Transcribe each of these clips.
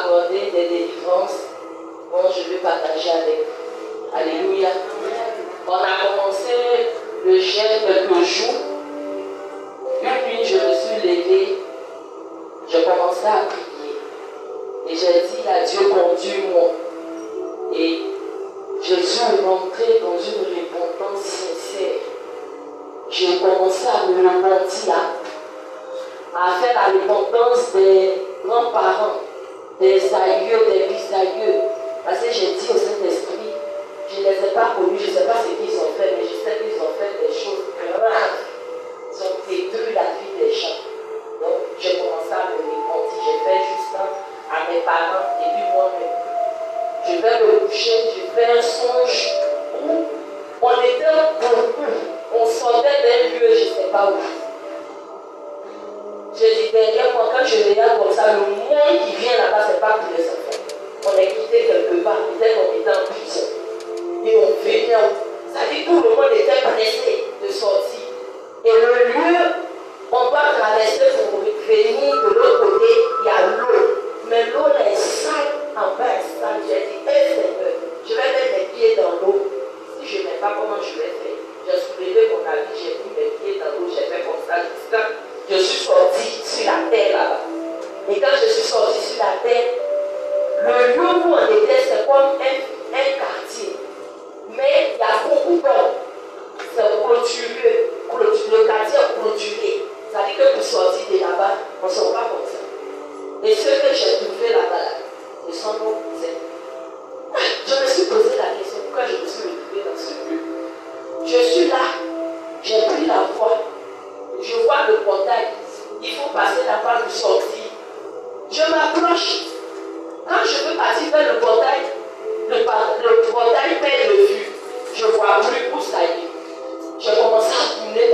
accordé des délivrances dont je vais partager avec vous. Alléluia. On a commencé le jeûne quelques jours. Une nuit, je me suis levée, je commençais à prier. Et j'ai dit à Dieu, conduis-moi. Et je suis rentrée dans une repentance sincère. J'ai commencé à me repentir, à faire la repentance des grands-parents, des aïeux, des bisaïeux. Parce que j'ai dit au Saint-Esprit, je ne les ai pas connus, je ne sais pas ce qu'ils ont fait, mais je sais qu'ils ont fait des choses graves. Ils ont détruit la vie des gens. Donc, j'ai commencé à me repentir. J'ai fait juste à mes parents et puis moi-même. Je vais me coucher, j'ai fait un songe où on était beaucoup. On sortait d'un lieu, je ne sais pas où. Je dis derrière moi, quand je regarde comme ça, le monde qui vient là-bas, ce n'est pas pour les enfants. On est quitté quelque part, peut-être qu'on était en prison. Et on venait, ça dit tout le monde était pressé de sortir. Et le lieu, on doit traverser pour venir de l'autre côté, il y a l'eau. Mais l'eau est sale, en bas est sale. J'ai dit, Seigneur, je vais mettre mes pieds dans l'eau. Si je ne mets pas, comment je vais faire? J'ai soulevé mon habit, j'ai mis mes pieds dans l'eau, j'ai fait comme ça jusqu'à je suis sortie sur la terre là-bas. Et quand je suis sortie sur la terre, le lieu où on était, c'est comme un quartier. Mais il y a beaucoup d'hommes. C'est clôturé. Le quartier est clôturé. Ça veut dire que pour sortir de là-bas, on ne sort pas comme ça. Et ce que j'ai trouvé là-bas, ils sont nos cousins. Je me suis posé la question, pourquoi je me suis retrouvée dans ce lieu? Je suis là, j'ai pris la voie. Je vois le portail. Il faut passer là-bas pour sortir. Je m'approche. Quand je veux partir vers le portail perd de vue. Je ne vois plus où ça y est. Je commence à tourner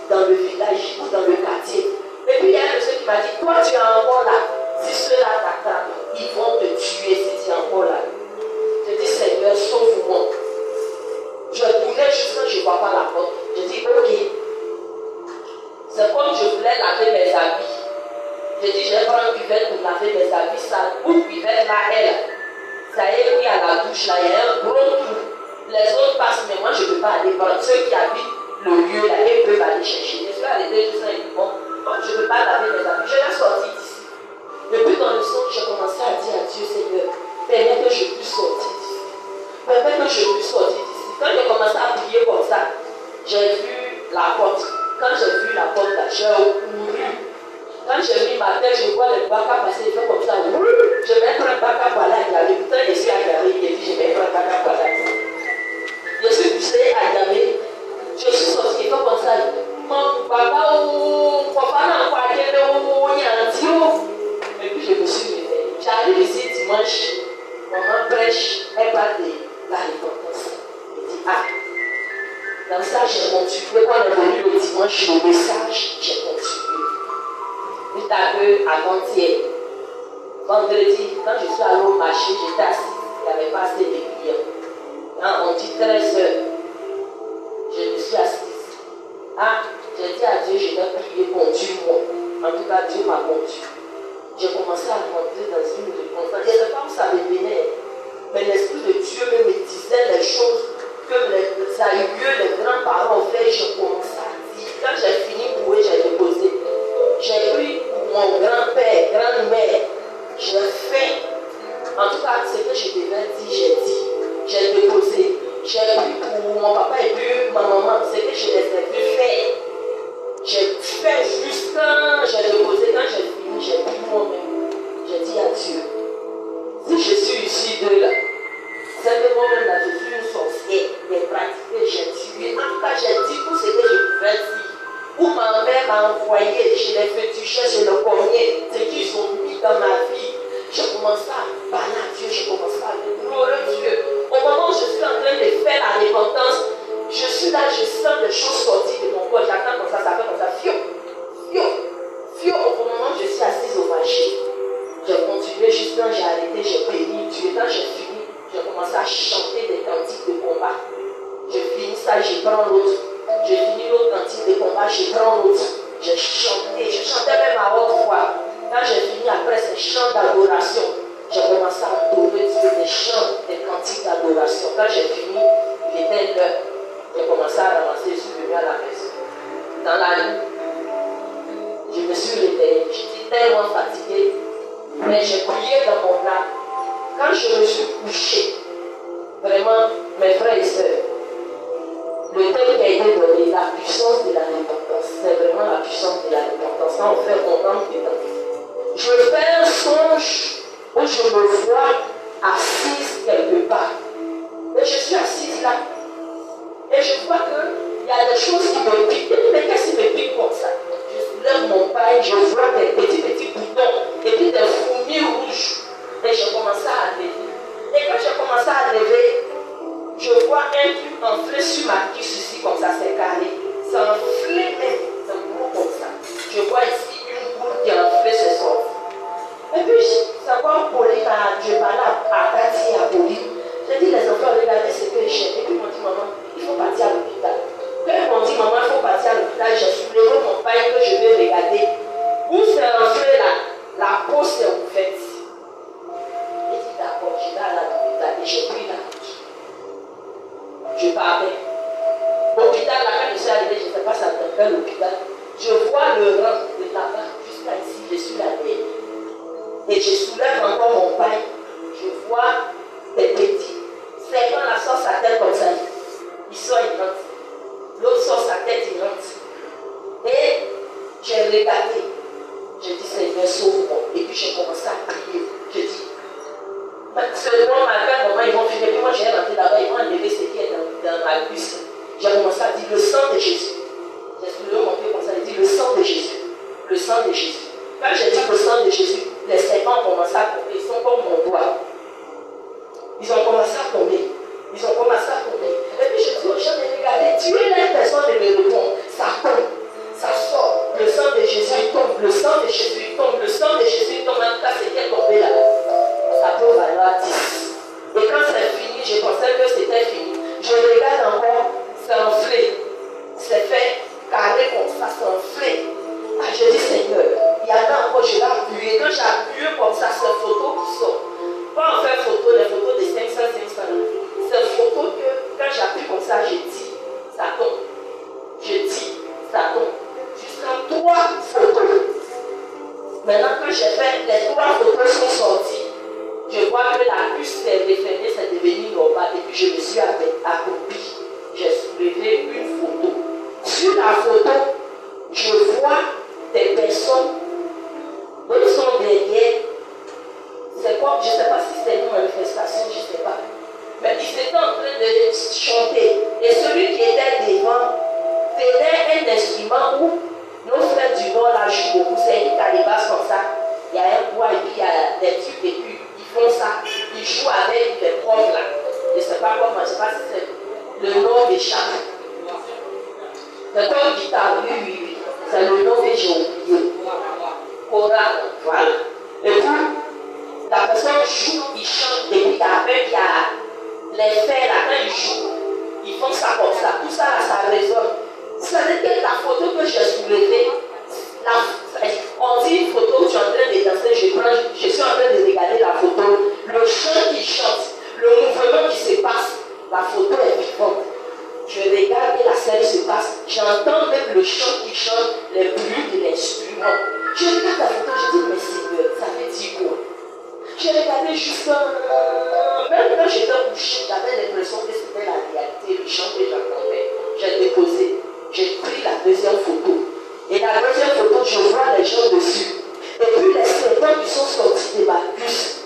dans le village ou dans le quartier. Et puis il y a un monsieur qui m'a dit, toi tu es encore là. Si ceux-là t'attendent, ils vont te tuer si tu es encore là. Je dis, Seigneur, sauve-moi. Je tournais juste quand je ne vois pas la porte. Je dis, ok. C'est comme je voulais laver mes habits. J'ai dit, je vais prendre une cuvette pour laver mes habits. Ça, une cuvette là, ça est pris à la douche là, il y a un gros trou. Les autres passent, mais moi je ne peux pas aller prendre. Ceux qui habitent le lieu là, ils peuvent aller chercher. Je suis allée juste là, ils vont. Je ne peux pas laver mes habits. Je vais sortir d'ici. Depuis dans le son, j'ai commencé à dire à Dieu, Seigneur, permets que je puisse sortir d'ici. Permets que je puisse sortir d'ici. Quand j'ai commencé à prier comme ça, j'ai vu la porte. Quand j'ai vu la porte là, j'ai couru. Quand j'ai mis ma tête, je vois les bacas passer, je fais comme ça. Je vais prendre un baca par là, il y a le putain, je suis à Gary, et puis je vais prendre un baca par là. Je suis poussé à Gary, je suis sorti, il fait comme ça. Mon papa ou papa n'a pas dit, ou il y a un tio. Et puis je me suis réveillée. J'arrive ici dimanche, maman prêche, elle parle de la repentance. Elle dit, ah. Dans ça, j'ai continué. Quand on est venu le dimanche, le message, j'ai continué. Tout à peu, avant-hier, vendredi, quand je suis allé au marché, j'étais assise. Il n'y avait pas assez de clients. Quand on dit 13 heures, je me suis assise. Ah, j'ai dit à Dieu, je vais prier, conduis-moi. En tout cas, Dieu m'a conduit. J'ai commencé à rentrer dans une repentance. Je ne sais pas où ça me venait, mais l'Esprit de Dieu me disait les choses que les aïeux, les grands-parents ont fait, je commence à dire. Quand j'ai fini pour eux, j'ai déposé. J'ai pris pour mon grand-père, grand-mère. J'ai fait, en tout cas, ce que je devais dire, j'ai dit. J'ai déposé. J'ai pris pour mon papa et puis ma maman, ce que je les ai vu faire. J'ai fait juste quand j'ai déposé, quand j'ai fini, j'ai pris moi-même. J'ai dit à Dieu, si je suis ici de là, c'est que moi-même là, je suis une sorcière, j'ai pratiqué, j'ai tué. En tout cas, j'ai dit tout ce que je pouvais dire. Où ma mère m'a envoyé, je les fétichais, je le cognais, ce qu'ils ont mis dans ma vie. Je commençais à parler à Dieu, je commençais à glorifier Dieu. Au moment où je suis en train de faire la repentance, je suis là, je sens des choses sortir de mon corps. J'attends comme ça fait comme ça, fio, fio, fio. Au moment où je suis assise au marché, j'ai continué, juste quand j'ai arrêté, j'ai béni Dieu. Quand j'ai fini, j'ai commencé à chanter des cantiques de combat. Je finis ça, je prends l'autre. J'ai fini l'autre cantique de combat, je prends l'autre. J'ai chanté, je chantais même à haute voix. Quand j'ai fini après ces chants d'adoration, j'ai louer Dieu, des chants, des cantiques d'adoration. Quand j'ai fini, il était l'heure. J'ai commencé à ramasser, je suis venu à la maison. Dans la nuit, je me suis réveillée. J'étais tellement fatiguée, mais j'ai prié dans mon âme. Quand je me suis couché, vraiment, mes frères et sœurs, le thème qui a été donné, la puissance de la repentance, c'est vraiment la puissance de la repentance. Quand on fait content dedans. Je fais un songe où je me vois assise quelque part. Et je suis assise là. Et je vois qu'il y a des choses qui me piquent. Mais qu'est-ce qui me pique comme ça? Je soulève mon paille, je vois des petits boutons et puis des fourmis rouges. Et je commence à lever. Et quand je commence à lever, je vois un truc enflé sur ma cuisse ici, comme ça, c'est carré. C'est enflé même, c'est gros comme ça. Je vois ici une boule qui est enflée, c'est ça. Et puis, c'est quoi Pauline, je parlais à Tati et à Pauline. J'ai dit, les enfants, regardez ce que j'ai. Et puis, ils m'ont dit, maman, il faut partir à l'hôpital. Quand ils m'ont dit, maman, il faut partir à l'hôpital, j'ai soulevé mon paille que je vais regarder. Où c'est enflé là, la peau s'est ouverte. J'ai dit, d'accord, je vais à l'hôpital et j'ai pris la route. Je partais. L'hôpital, là, quand je suis arrivée, je ne sais pas ça dans quel hôpital. Je vois le rang de là-bas jusqu'à ici, je suis arrivée. Et je soulève encore mon pain. Je vois des petits. C'est quand la sort sa tête comme ça. Il sort, il rentre. L'autre sort sa tête, il rentre. Et j'ai regardé. J'ai dit, Seigneur, sauve-moi. Et puis j'ai commencé à prier. J'ai dit, seulement ma mère, maman, ils vont finir. Puis moi, j'ai rentré là-bas, ils vont enlever ce qui est dans ma cuisse. J'ai commencé à dire, le sang de Jésus. J'ai soulevé mon pied comme ça, j'ai dit, le sang de Jésus. Le sang de Jésus. Quand j'ai dit le sang de Jésus, les serpents ont commencé à tomber. Ils sont comme mon doigt. Ils ont commencé à tomber. Ils ont commencé à tomber. Et puis je dis aux gens de regarder, tuer les personnes de me répondre. Ça tombe. Ça sort. Le sang de Jésus tombe. Le sang de Jésus tombe. Le sang de Jésus tombe. En tout cas, c'était tombé là. Ça peut valoir 10. Et quand c'est fini, je pensais que c'était fini. Je regarde encore. C'est enflé. C'est fait carré comme ça. C'est enflé. Ah, je dis Seigneur. Il y en a encore, je l'ai appuyé. Quand j'ai appuyé comme ça, c'est une photo qui sort. Quand on fait photo, les photos de 500, c'est une photo que quand j'appuie comme ça, je dis, ça tombe. Je dis, ça tombe. Jusqu'à 3 photos. Maintenant que j'ai fait, les 3 photos sont sorties. Je vois que la puce s'est refermée, c'est devenu normal. Et puis je me suis accroupie. J'ai soulevé une photo. Sur la photo, je vois des personnes. Ils sont derrière. C'est quoi? Je ne sais pas si c'est une manifestation, je ne sais pas. Mais ils étaient en train de chanter. Et celui qui était devant tenait un instrument où nos frères du Nord là jouent beaucoup. C'est une calebasse comme ça. Il y a un bois et puis il y a des trucs et puis ils font ça. Ils jouent avec des propres là. Je ne sais pas comment, je ne sais pas si c'est le nom m'échappe. C'est comme guitare, oui. C'est le nom que j'ai oublié. Choral, voilà. Et puis, la personne joue, il chante, et puis il y a les fers là, quand ils jouent, ils font ça comme ça. Tout ça là, ça résonne. C'est-à-dire que la photo que j'ai soulevée, on dit une photo où je suis en train de danser, je suis en train de regarder la photo, le chant qui chante, le mouvement qui se passe, la photo est vivante. Je regarde et la scène se passe. J'entends même le chant qui chante, les bruits de l'instrument. Je regarde la photo, je dis, mais Seigneur, ça veut dire quoi? J'ai regardé juste même quand j'étais couché, j'avais l'impression que c'était la réalité, le chant que j'entendais. J'ai déposé, j'ai pris la deuxième photo. Et la deuxième photo, je vois les gens dessus. Et puis les serpents qui sont sortis de ma cuisse,